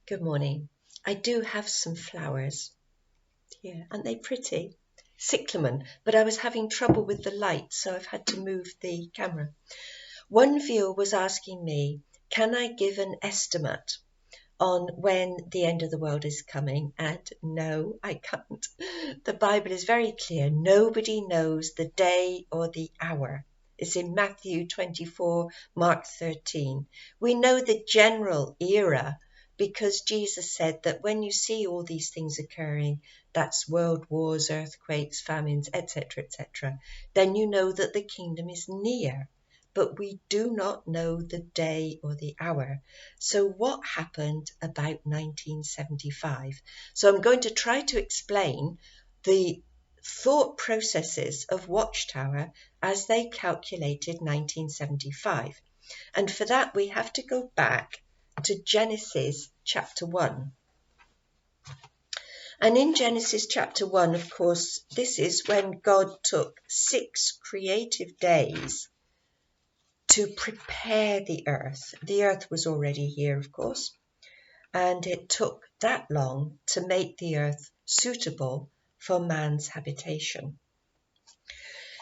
Good morning. I do have some flowers here. Aren't they pretty? Cyclamen, but I was having trouble with the light, so I've had to move the camera. One viewer was asking me, can I give an estimate on when the end of the world is coming? And no, I can't. The Bible is very clear. Nobody knows the day or the hour. It's in Matthew 24, Mark 13. We know the general era because Jesus said that when you see all these things occurring, that's world wars, earthquakes, famines, etc., etc., then you know that the kingdom is near. But we do not know the day or the hour. So what happened about 1975? So I'm going to try to explain the thought processes of Watchtower as they calculated 1975. And for that, we have to go back to Genesis chapter 1. And in Genesis chapter 1, of course, this is when God took 6 creative days to prepare the earth. The earth was already here, of course, and it took that long to make the earth suitable for man's habitation.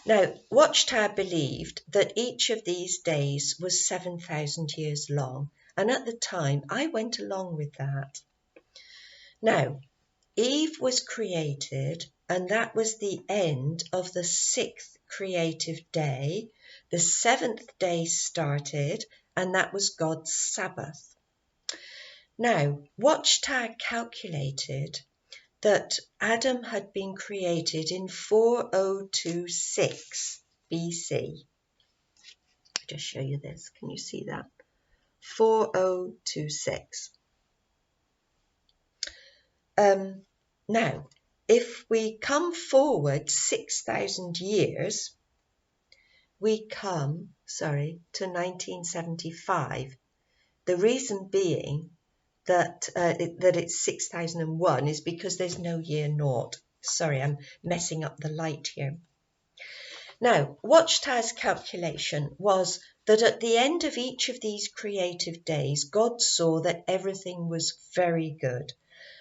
Now, Watchtower believed that each of these days was 7,000 years long, and at the time I went along with that. Now, Eve was created, and that was the end of the 6th creative day. The 7th day started, and that was God's Sabbath. Now, Watchtower calculated that Adam had been created in 4026 BC. I'll just show you this. Can you see that? 4026. Now, if we come forward 6,000 years, we come, to 1975. The reason being that it's 6001 is because there's no year naught. Sorry, I'm messing up the light here. Now, Watchtower's calculation was that at the end of each of these creative days, God saw that everything was very good.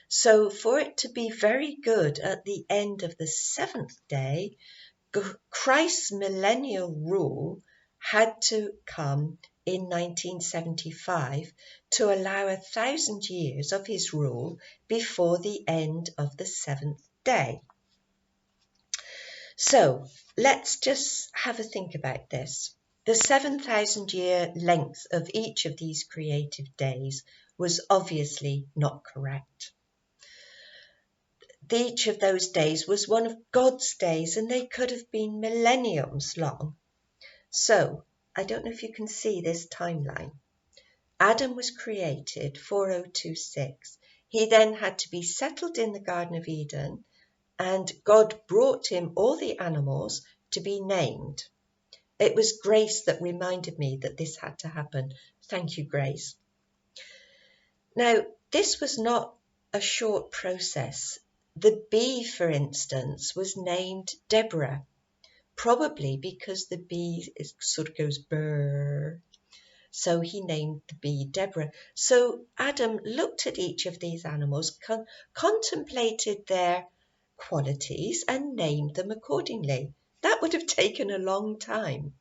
So for it to be very good at the end of the 7th day, Christ's millennial rule had to come in 1975 to allow 1,000 years of his rule before the end of the 7th day. So let's just have a think about this. The 7,000 year length of each of these creative days was obviously not correct. Each of those days was one of God's days, and they could have been millenniums long. So, I don't know if you can see this timeline. Adam was created 4026. He then had to be settled in the Garden of Eden, and God brought him all the animals to be named. It was Grace that reminded me that this had to happen. Thank you, Grace. Now, this was not a short process. The bee, for instance, was named Deborah, probably because the bee sort of goes brrr. So he named the bee Deborah. So Adam looked at each of these animals, contemplated their qualities and named them accordingly. That would have taken a long time.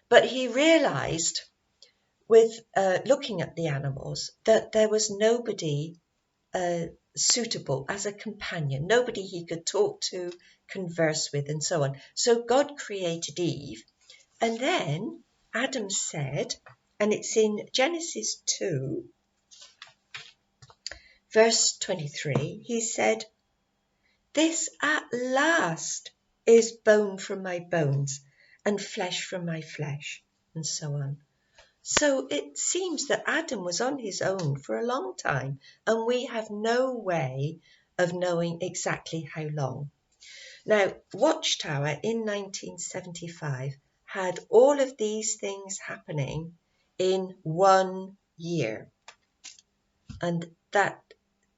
But he realized with looking at the animals that there was nobody suitable as a companion, nobody he could talk to, converse with, and so on. So God created Eve, and then Adam said, and it's in Genesis 2, verse 23, he said, "This at last is bone from my bones and flesh from my flesh," and so on. So it seems that Adam was on his own for a long time, and we have no way of knowing exactly how long. Now, Watchtower in 1975 had all of these things happening in 1 year, and that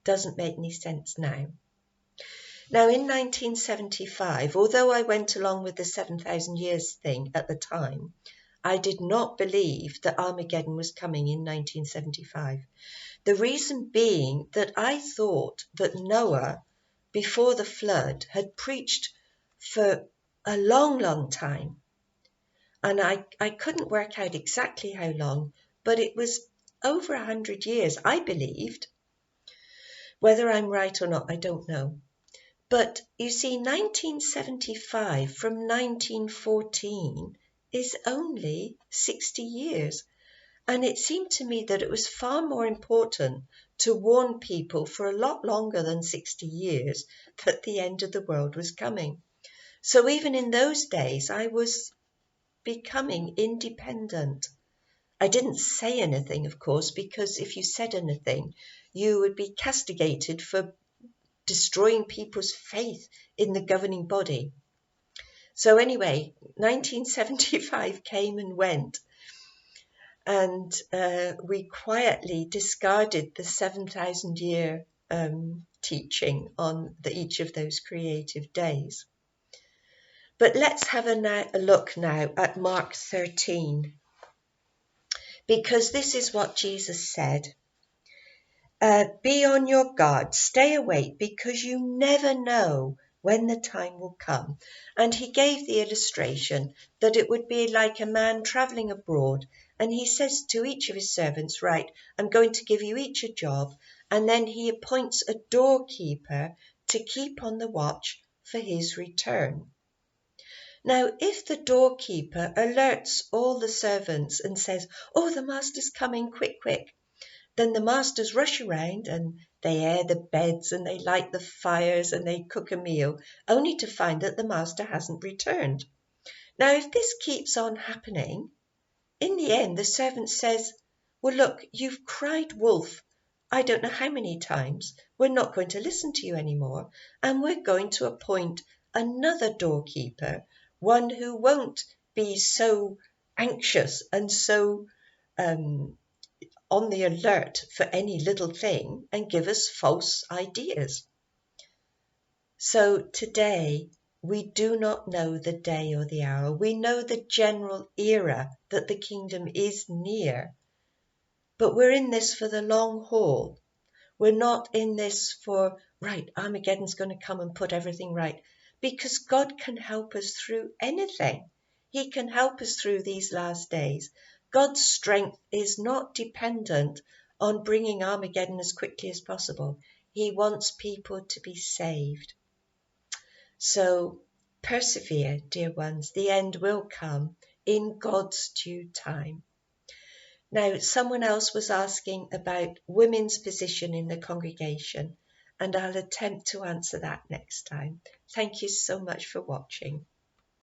doesn't make any sense now. Now, in 1975, although I went along with the 7,000 years thing at the time, I did not believe that Armageddon was coming in 1975. The reason being that I thought that Noah, before the flood, had preached for a long, long time. And I couldn't work out exactly how long, but it was over 100 years, I believed. Whether I'm right or not, I don't know. But you see, 1975 from 1914 is only 60 years. And it seemed to me that it was far more important to warn people for a lot longer than 60 years that the end of the world was coming. So even in those days, I was becoming independent. I didn't say anything, of course, because if you said anything, you would be castigated for destroying people's faith in the governing body. So anyway, 1975 came and went, and we quietly discarded the 7,000 year teaching on each of those creative days. But let's have a look now at Mark 13, because this is what Jesus said. Be on your guard, stay awake, because you never know when the time will come. And he gave the illustration that it would be like a man traveling abroad, and he says to each of his servants, right, I'm going to give you each a job, and then he appoints a doorkeeper to keep on the watch for his return. Now, if the doorkeeper alerts all the servants and says, oh, the master's coming, quick, quick, then the masters rush around and they air the beds and they light the fires and they cook a meal, only to find that the master hasn't returned. Now, if this keeps on happening, in the end, the servant says, well, look, you've cried wolf I don't know how many times. We're not going to listen to you anymore, and we're going to appoint another doorkeeper, one who won't be so anxious and so on the alert for any little thing and give us false ideas. So today, we do not know the day or the hour. We know the general era that the kingdom is near, but we're in this for the long haul. We're not in this for, right, Armageddon's going to come and put everything right, because God can help us through anything. He can help us through these last days. God's strength is not dependent on bringing Armageddon as quickly as possible. He wants people to be saved. So persevere, dear ones. The end will come in God's due time. Now, someone else was asking about women's position in the congregation, and I'll attempt to answer that next time. Thank you so much for watching.